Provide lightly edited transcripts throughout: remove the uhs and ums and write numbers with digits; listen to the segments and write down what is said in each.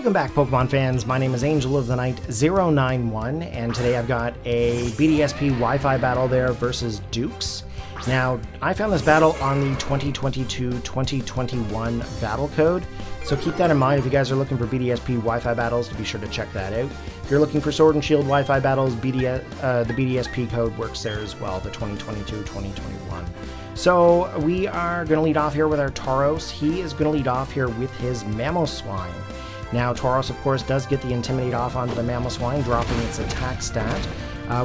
Welcome back, Pokemon fans. My name is Angel of the Night 091, and today I've got a BDSP Wi-Fi battle there versus Dukes. Now, I found this battle on the 2022-2021 battle code, so keep that in mind if you guys are looking for BDSP Wi-Fi battles, to be sure to check that out. If you're looking for Sword and Shield Wi-Fi battles, the BDSP code works there as well, the 2022-2021. So we are going to lead off here with our Tauros. He is going to lead off here with his Mamoswine. Now, Tauros, of course, does get the Intimidate off onto the Mamoswine, dropping its attack stat.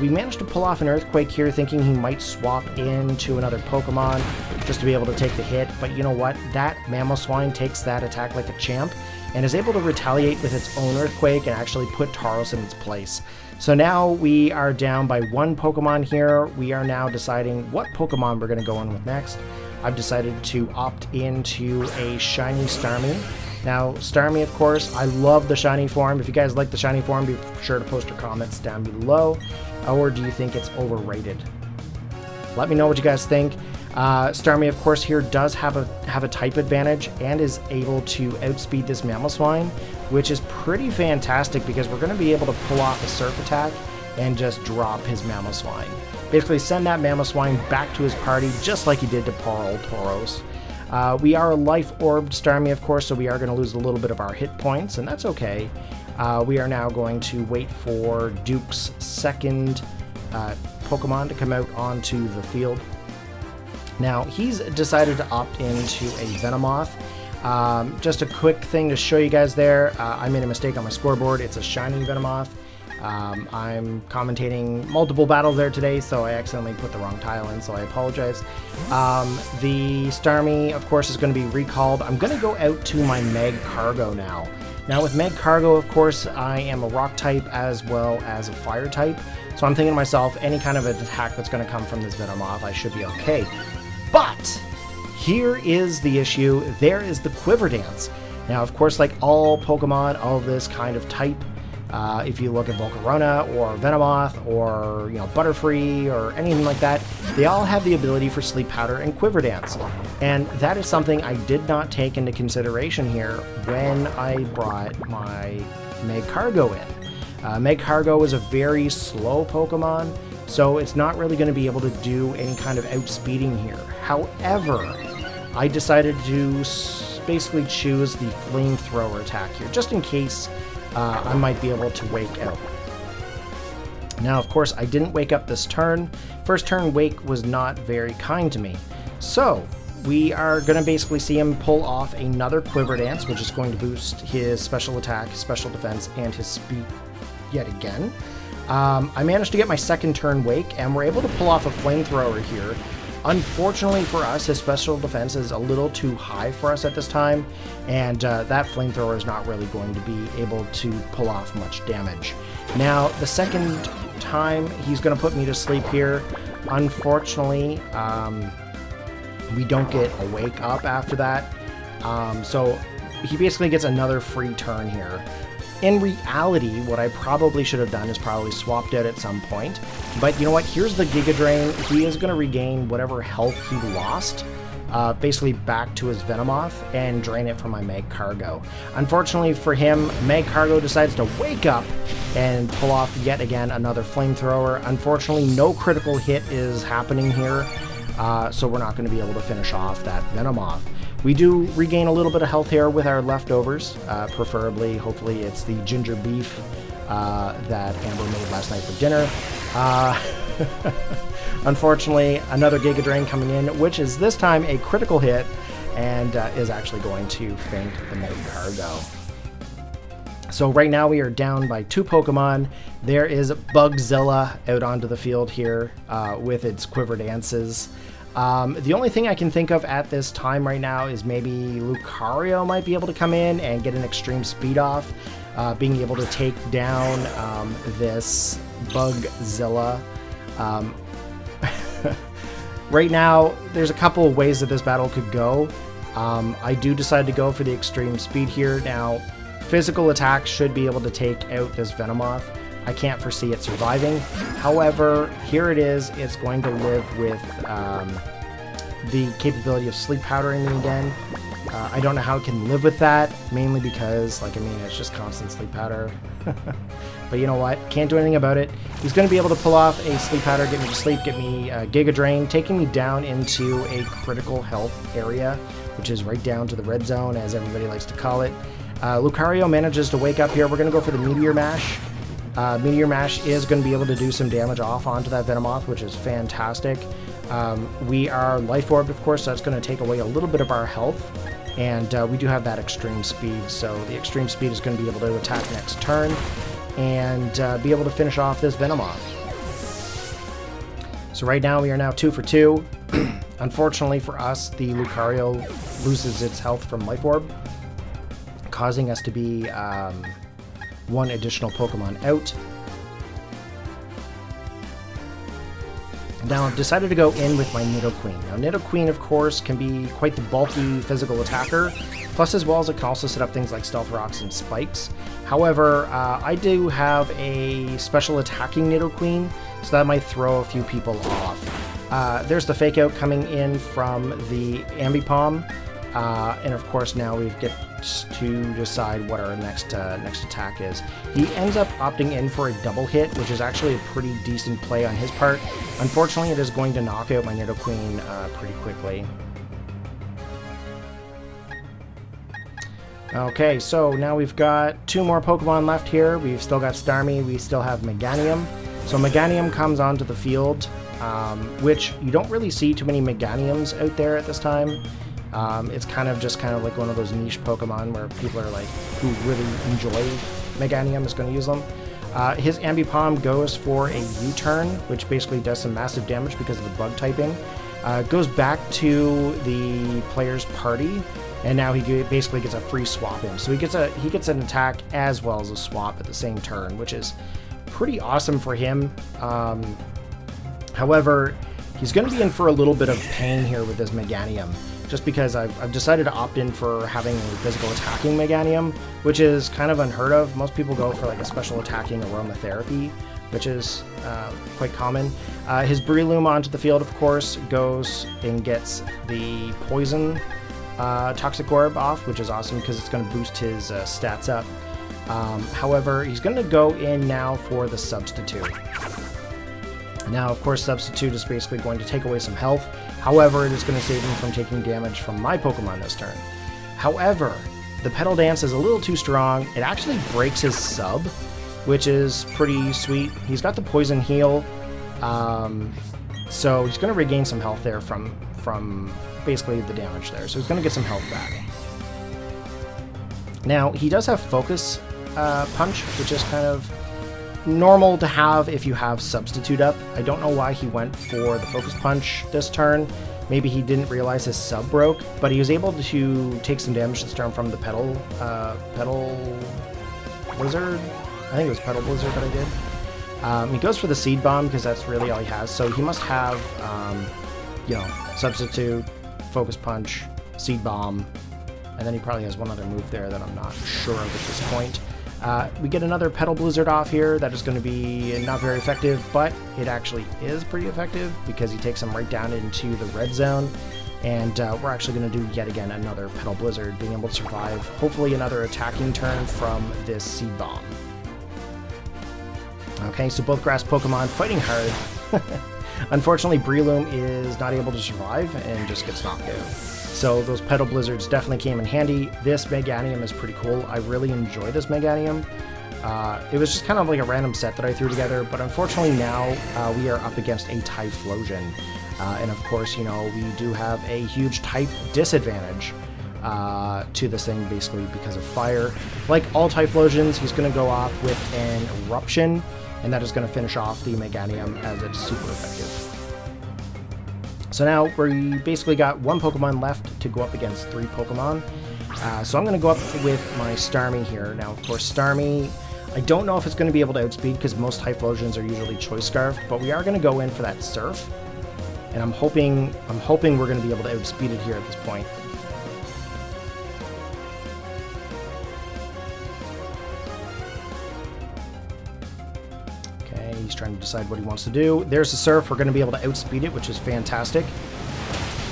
We managed to pull off an Earthquake here, thinking he might swap into another Pokemon just to be able to take the hit, but you know what? That Mamoswine takes that attack like a champ and is able to retaliate with its own Earthquake and actually put Tauros in its place. So now we are down by one Pokemon here. We are now deciding what Pokemon we're going to go in with next. I've decided to opt into a shiny Starmie. Now, Starmie, of course, I love the shiny form. If you guys like the shiny form, be sure to post your comments down below. Or do you think it's overrated? Let me know what you guys think. Starmie, of course, here does have a type advantage and is able to outspeed this Mamoswine, which is pretty fantastic because we're going to be able to pull off a Surf attack and just drop his Mamoswine. Basically, send that Mamoswine back to his party just like he did to poor old Tauros. We are a life-orbed Starmie, of course, so we are going to lose a little bit of our hit points, and that's okay. We are now going to wait for Duke's second Pokemon to come out onto the field. Now, he's decided to opt into a Venomoth. Just a quick thing to show you guys there. I made a mistake on my scoreboard. It's a shiny Venomoth. I'm commentating multiple battles there today, so I accidentally put the wrong tile in, so I apologize. The Starmie, of course, is going to be recalled. I'm going to go out to my Magcargo now. Now, with Magcargo, of course, I am a rock type as well as a fire type, so I'm thinking to myself, any kind of attack that's going to come from this Venomoth, I should be okay. But here is the issue. There is the Quiver Dance. Now, of course, like all Pokemon of this kind of type, if you look at Volcarona or Venomoth or Butterfree or anything like that, they all have the ability for Sleep Powder and Quiver Dance. And that is something I did not take into consideration here when I brought my Magcargo in. Magcargo is a very slow Pokemon, so it's not really going to be able to do any kind of outspeeding here. However, I decided to basically choose the Flamethrower attack here, just in case I might be able to wake up. Now, of course, I didn't wake up this turn. First turn wake was not very kind to me. So, we are going to basically see him pull off another Quiver Dance, which is going to boost his special attack, special defense, and his speed yet again. I managed to get my second turn wake, and we're able to pull off a Flamethrower here. Unfortunately for us, his special defense is a little too high for us at this time, and that Flamethrower is not really going to be able to pull off much damage. Now, the second time, he's going to put me to sleep here. Unfortunately, we don't get a wake up after that, so he basically gets another free turn here. In reality, what I probably should have done is probably swapped out at some point. But you know what? Here's the Giga Drain. He is going to regain whatever health he lost, basically back to his Venomoth, and drain it from my Magcargo. Unfortunately for him, Magcargo decides to wake up and pull off yet again another Flamethrower. Unfortunately, no critical hit is happening here, so we're not going to be able to finish off that Venomoth. We do regain a little bit of health here with our leftovers, preferably, hopefully it's the ginger beef that Amber made last night for dinner. Unfortunately, another Giga Drain coming in, which is this time a critical hit, and is actually going to faint the Magcargo. So right now we are down by two Pokemon. There is Bugzilla out onto the field here with its Quiver Dances. The only thing I can think of at this time right now is maybe Lucario might be able to come in and get an extreme speed off, being able to take down this Bugzilla. Right now, there's a couple of ways that this battle could go. I do decide to go for the extreme speed here. Now, physical attack should be able to take out this Venomoth. I can't foresee it surviving. However, here it is. It's going to live with the capability of Sleep Powdering me again. I don't know how it can live with that, mainly because, like, I mean, it's just constant sleep powder. But you know what? Can't do anything about it. He's going to be able to pull off a sleep powder, get me to sleep, get me Giga Drain, taking me down into a critical health area, which is right down to the red zone, as everybody likes to call it. Lucario manages to wake up here. We're going to go for the Meteor Mash. Meteor Mash is going to be able to do some damage off onto that Venomoth, which is fantastic. We are Life Orbed, of course, so that's going to take away a little bit of our health. And we do have that extreme speed, so the extreme speed is going to be able to attack next turn and be able to finish off this Venomoth. So right now we are now 2 for 2. Unfortunately for us, the Lucario loses its health from Life Orb, causing us to be one additional Pokemon out. Now I've decided to go in with my Nidoqueen. Now Nidoqueen, of course, can be quite the bulky physical attacker, plus as well as it can also set up things like Stealth Rocks and Spikes. However, I do have a special attacking Nidoqueen, so that might throw a few people off. There's the Fake Out coming in from the Ambipom, and of course now we get to decide what our next attack is. He ends up opting in for a double hit, which is actually a pretty decent play on his part. Unfortunately, it is going to knock out my Nidoqueen pretty quickly. Okay, so now we've got 2 more Pokemon left here. We've still got Starmie, we still have Meganium. So Meganium comes onto the field, which you don't really see too many Meganiums out there at this time. It's kind of like one of those niche Pokemon where people are like, who really enjoy Meganium is going to use them. His Ambipom goes for a U-turn, which basically does some massive damage because of the bug typing. Goes back to the player's party, and now he basically gets a free swap in. So he gets an attack as well as a swap at the same turn, which is pretty awesome for him. However, he's going to be in for a little bit of pain here with this Meganium, just because I've decided to opt in for having a physical attacking Meganium, which is kind of unheard of. Most people go for like a special attacking aromatherapy, which is quite common. His Breloom onto the field, of course, goes and gets the Poison Toxic Orb off, which is awesome because it's going to boost his stats up. However, he's going to go in now for the Substitute. Now, of course, Substitute is basically going to take away some health. However, it is going to save him from taking damage from my Pokemon this turn. However, the Petal Dance is a little too strong. It actually breaks his sub, which is pretty sweet. He's got the Poison Heal, so he's going to regain some health there from basically the damage there. So he's going to get some health back. Now, he does have Focus Punch, which is kind of normal to have if you have Substitute up. I don't know why he went for the Focus Punch this turn. Maybe he didn't realize his sub broke, but he was able to take some damage this turn from the Petal Blizzard. I think it was Petal Blizzard that I did. He goes for the Seed Bomb because that's really all he has. So he must have, Substitute, Focus Punch, Seed Bomb, and then he probably has one other move there that I'm not sure of at this point. We get another Petal Blizzard off here. That is going to be not very effective, but it actually is pretty effective because he takes him right down into the red zone. And we're actually going to do yet again another Petal Blizzard, being able to survive hopefully another attacking turn from this Seed Bomb. Okay, so both grass Pokemon fighting hard. Unfortunately, Breloom is not able to survive and just gets knocked out. So those Petal Blizzards definitely came in handy. This Meganium is pretty cool. I really enjoy this Meganium. It was just kind of like a random set that I threw together, but unfortunately now we are up against a Typhlosion. And of course, we do have a huge type disadvantage to this thing, basically because of fire. Like all Typhlosions, he's going to go off with an Eruption, and that is going to finish off the Meganium as it's super effective. So now we basically got one Pokemon left to go up against 3 Pokemon. So I'm going to go up with my Starmie here. Now, of course, Starmie, I don't know if it's going to be able to outspeed because most Typhlosions are usually Choice Scarfed, but we are going to go in for that Surf. And I'm hoping we're going to be able to outspeed it here at this point. He's trying to decide what he wants to do. There's the Surf. We're going to be able to outspeed it, which is fantastic.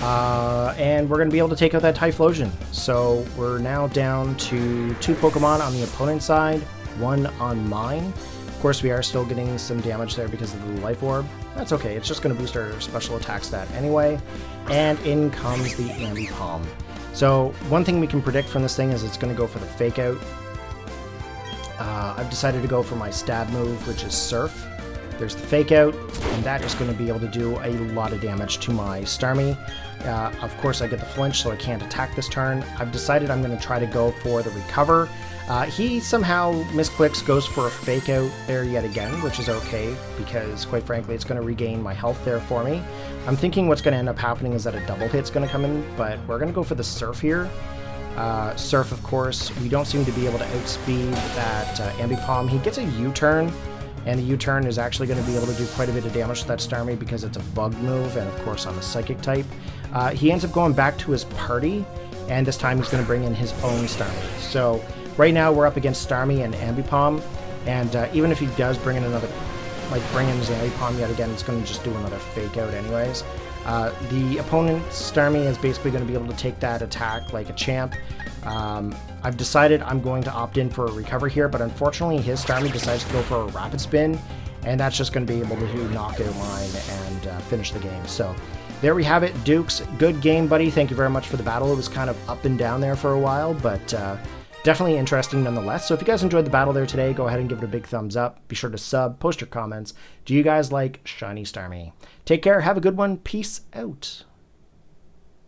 And we're going to be able to take out that Typhlosion. So we're now down to 2 Pokemon on the opponent's side, 1 on mine. Of course, we are still getting some damage there because of the Life Orb. That's okay, it's just going to boost our special attack stat anyway. And in comes the Ambipom. So one thing we can predict from this thing is it's going to go for the Fake Out. I've decided to go for my stab move, which is Surf. There's the Fake Out, and that is going to be able to do a lot of damage to my Starmie. Of course, I get the flinch, so I can't attack this turn. I've decided I'm going to try to go for the Recover. He somehow misclicks, goes for a Fake Out there yet again, which is okay, because quite frankly, it's going to regain my health there for me. I'm thinking what's going to end up happening is that a double hit's going to come in, but we're going to go for the Surf here. Surf, of course, we don't seem to be able to outspeed that Ambipom. He gets a U-turn, and the U-turn is actually going to be able to do quite a bit of damage to that Starmie because it's a bug move, and of course on the Psychic type. He ends up going back to his party, and this time he's going to bring in his own Starmie. So right now we're up against Starmie and Ambipom, and even if he does bring in another, bring in his Ambipom yet again, it's going to just do another Fake Out anyways. The opponent's Starmie is basically going to be able to take that attack like a champ. I've decided I'm going to opt in for a Recover here, but unfortunately his Starmie decides to go for a Rapid Spin, and that's just going to be able to knock out mine and finish the game. So there we have it, Dukes. Good game, buddy. Thank you very much for the battle. It was kind of up and down there for a while, but definitely interesting nonetheless. So if you guys enjoyed the battle there today, go ahead and give it a big thumbs up. Be sure to sub, post your comments. Do you guys like Shiny Starmie? Take care, have a good one, peace out.